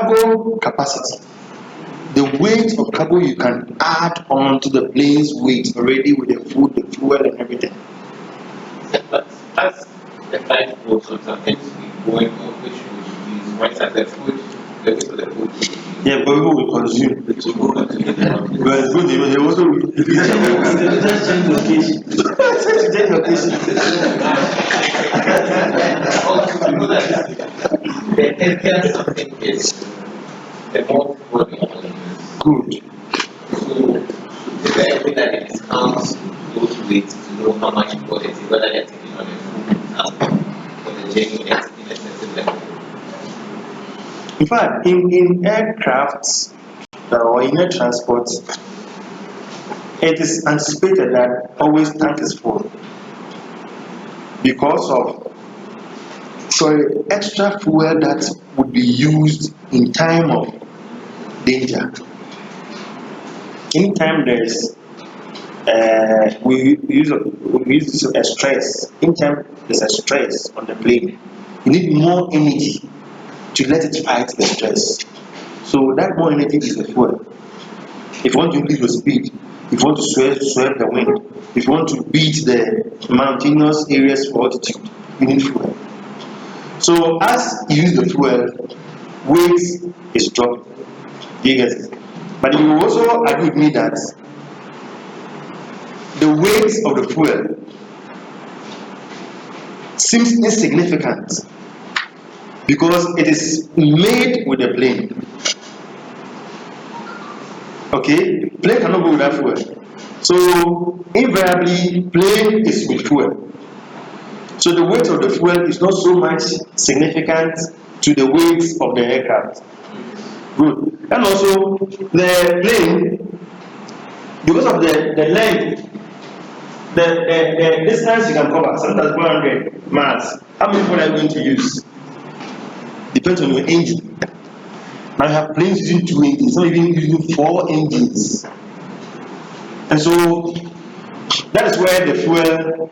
cargo capacity. The weight of cargo you can add on to the plane's weight already with the food, the fuel, and everything. But as the flight goes on, sometimes we going on which we use once at the food, the weight of the food. Yeah, but people will consume. But it's good, they also just change location. Change location. Also, you know that the heavier something is, the more food it is. Good. So, is there a way that it discounts those weights to know how much quality, whether they're taking on the food or the journey at inexpensive level? In fact, in aircrafts or in air transport, it is anticipated that always tank is full because of extra fuel that would be used in time of danger. Anytime there's we use a stress. Anytime there's a stress on the plane, you need more energy to let it fight the stress. So that more energy is the fuel. If you want to increase your speed, if you want to swerve the wind, if you want to beat the mountainous areas for altitude, you need fuel. So as you use the fuel, weight is dropping. You get it? But you will also agree with me that the weight of the fuel seems insignificant because it is made with the plane. Okay, plane cannot go without fuel. So invariably, plane is with fuel. So the weight of the fuel is not so much significant to the weight of the aircraft. Good. And also the plane, because of the length, the distance you can cover, sometimes 400 miles. How many people are you going to use? Depends on your engine. Now you have planes using 2 engines, some even using 4 engines. And so that is where the fuel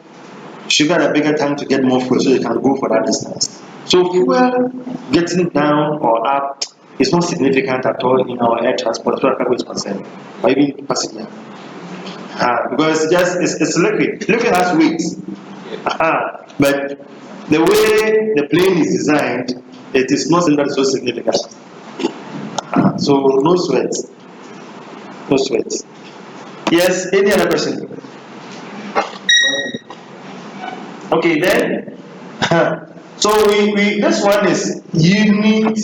should get a bigger tank to get more fuel so you can go for that distance. So fuel getting down or up is not significant at all in our air transport as far as cargo is concerned, or even passenger. Because it's liquid. Liquid has weight. But the way the plane is designed, it is not something that is so significant. So no sweat. No sweat. Yes, any other question? Okay, then. So we this one is unit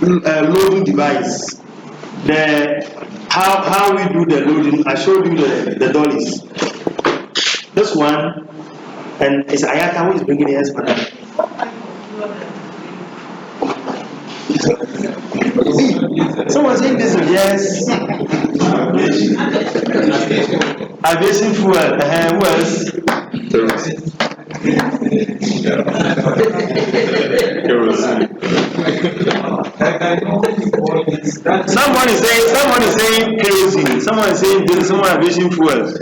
loading device. How we do the loading. I showed you the dollies. This one, and it's Ayata who is bringing the expert. Someone saying this, yes. Aviation fuel. Who else? Someone is saying kerosene. Someone is saying this. Someone aviation fuel. In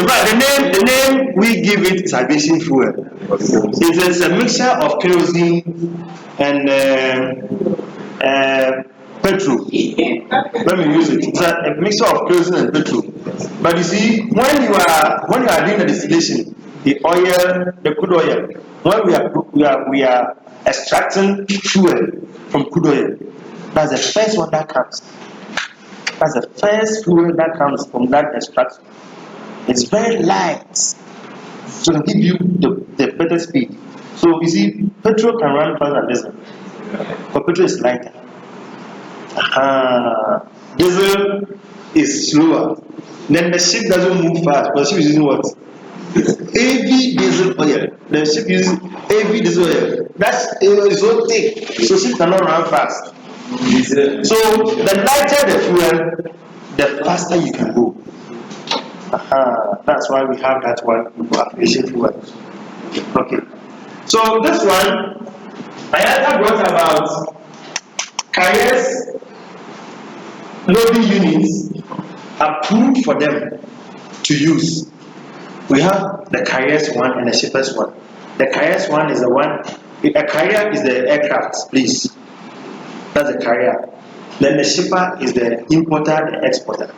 fact, the name we give it is aviation fuel. It's a mixture of kerosene and petrol. Let me use it. It's a mixture of kerosene and petrol. But you see, when you are doing the distillation, the oil, the crude oil, when we are extracting fuel from crude oil, that's the first one that comes. That's the first fuel that comes from that extraction. It's very light, so it will give you the better speed. So you see, petrol can run faster than diesel, but petrol is lighter. Diesel is slower. Then the ship doesn't move fast, but the ship is using what? Heavy diesel oil. The ship uses heavy diesel oil. That's so thick, so ship cannot run fast. So the lighter the fuel, the faster you can go. That's why we have that one for aviation fuel. Okay. So this one, I brought about carriers loading units approved for them to use. We have the carriers one and the shippers one. The carriers one is the one A carrier is the aircraft, please. That's a carrier. Then the shipper is the importer, the exporter.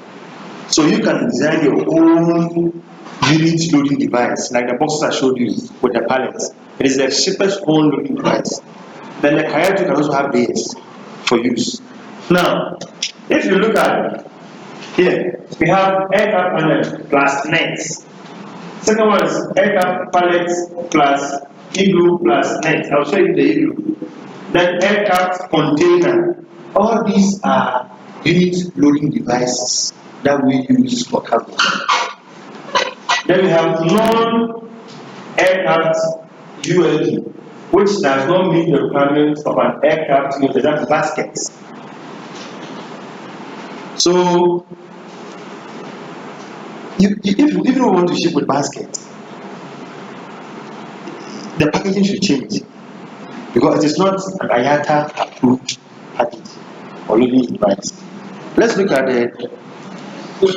So you can design your own unit loading device, like the boxes I showed you with the pallets. It is the shipper's own loading device. Then the carrier too can also have theirs for use. Now, if you look at here, we have aircraft panel plus nets. Second one is aircraft pallets plus igloo plus net. I'll show you the igloo. Then aircraft container. All these are unit loading devices that we use for cargo. Then we have non-aircraft ULD, which does not meet the requirements of an aircraft unit. That's baskets. So, if you want to ship with baskets, the packaging should change because it is not an IATA approved package or loading device. Let's look at the that's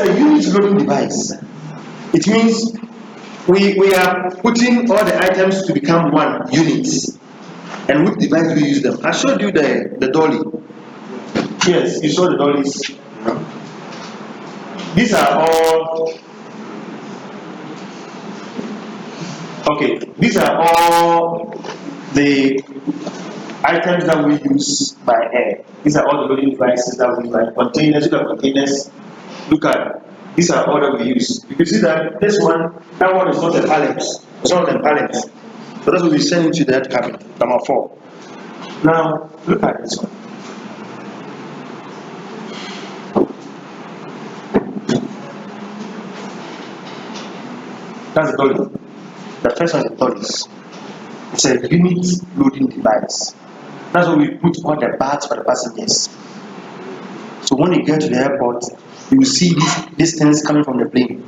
a unit loading device. It means we are putting all the items to become one unit. And which device do we use them? I showed you the dolly. Yes, you saw the dollies. These are all okay. These are all the items that we use by air. These are all the loading devices that we use by containers. Look at containers. Look at these are all that we use. You can see that this one, that one is not a pallet. It's not a pallet. So that's what we send into that cabin. Number 4. Now look at this one. That's the dolly. The first one is the dollies. It's a unit loading device. That's where we put all the bags for the passengers. So when you get to the airport, you will see these things coming from the plane.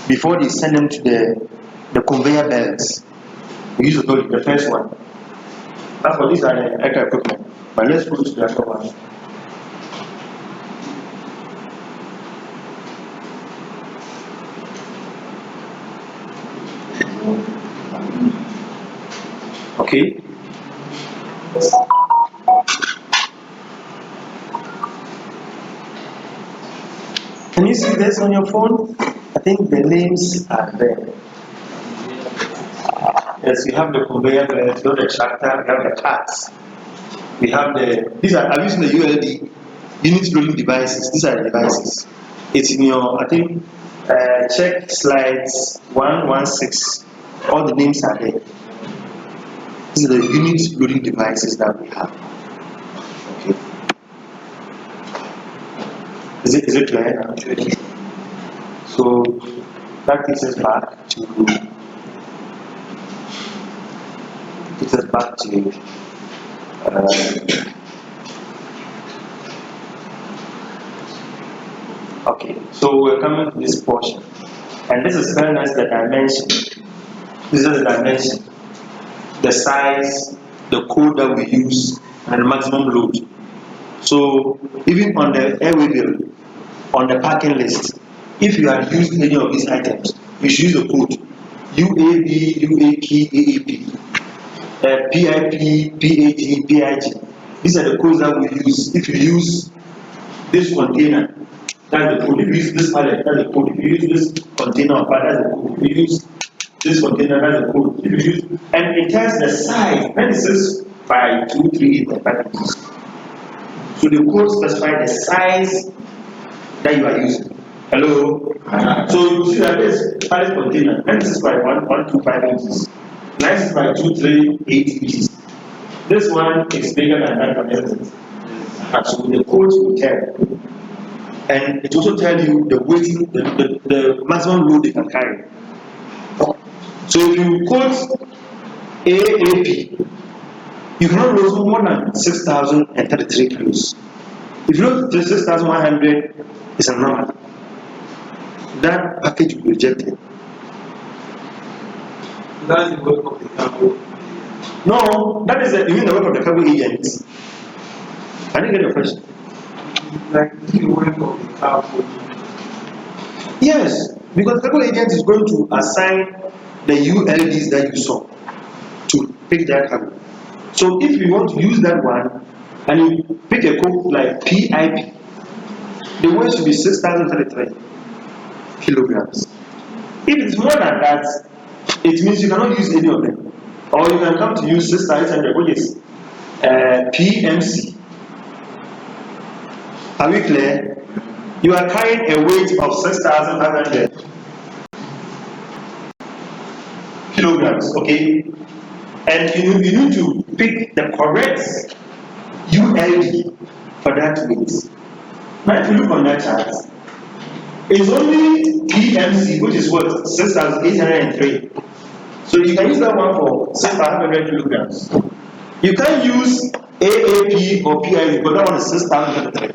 Before they send them to the conveyor belts, we use the first one. That's for these are the aircraft equipment. But let's go to the other one. Okay. Can you see this on your phone? I think the names are there. Yes, you have the conveyor belt, you have the tractor, you have the carts. We have these are, I'm using the ULD, unit loading devices. These are the devices. It's in your, I think, check slides 116. All the names are there. These are the unit loading devices that we have. Okay. Is it clear now? So that takes us back to okay, so we're coming to this portion, and this is telling us the dimension. This is the dimension, the size, the code that we use, and the maximum load. So even on the airway bill, on the parking list, if you have used any of these items, you should use the code UAB, UAP, AAP, PIP, PAG, PIG. These are the codes that we use. If you use this container, that's the code. If you use this pallet, that's the code. If you use this container of pallet, that's the code. If you use this container, that's the code. If you use, and it tells the size. Then it says 5, 2, 3, 8 packages. So the code specifies the size that you are using. Hello? So you see that this pallet container, and this is by 125 inches. Next is by 238 inches. This one is bigger than that one. So the codes will tell. And it also tells you the weight, the maximum load they can carry. So if you quote AAP, you cannot load more than 6,033 kilos. If you load 6,100, it's a normal. That package will be rejected. That's the work of the cargo. No, that is you mean the work of the cargo agent. I didn't get your question. Like the work of the cargo. Yes, Because the cargo agent is going to assign the ULDs that you saw to pick that cargo. So if you want to use that one and you pick a code like PIP, the weight should be 6,033 kilograms. If it's more than that, it means you cannot use any of them. Or you can come to use 6,800, which is PMC. Are we clear? You are carrying a weight of 6,500 kilograms, okay? And you need to pick the correct ULD for that weight. Now, if you look on that chart, it's only PMC, which is what? 6,803. So you can use that one for 6,500 kilograms. You can't use AAP or PIP, but that one is 6,003.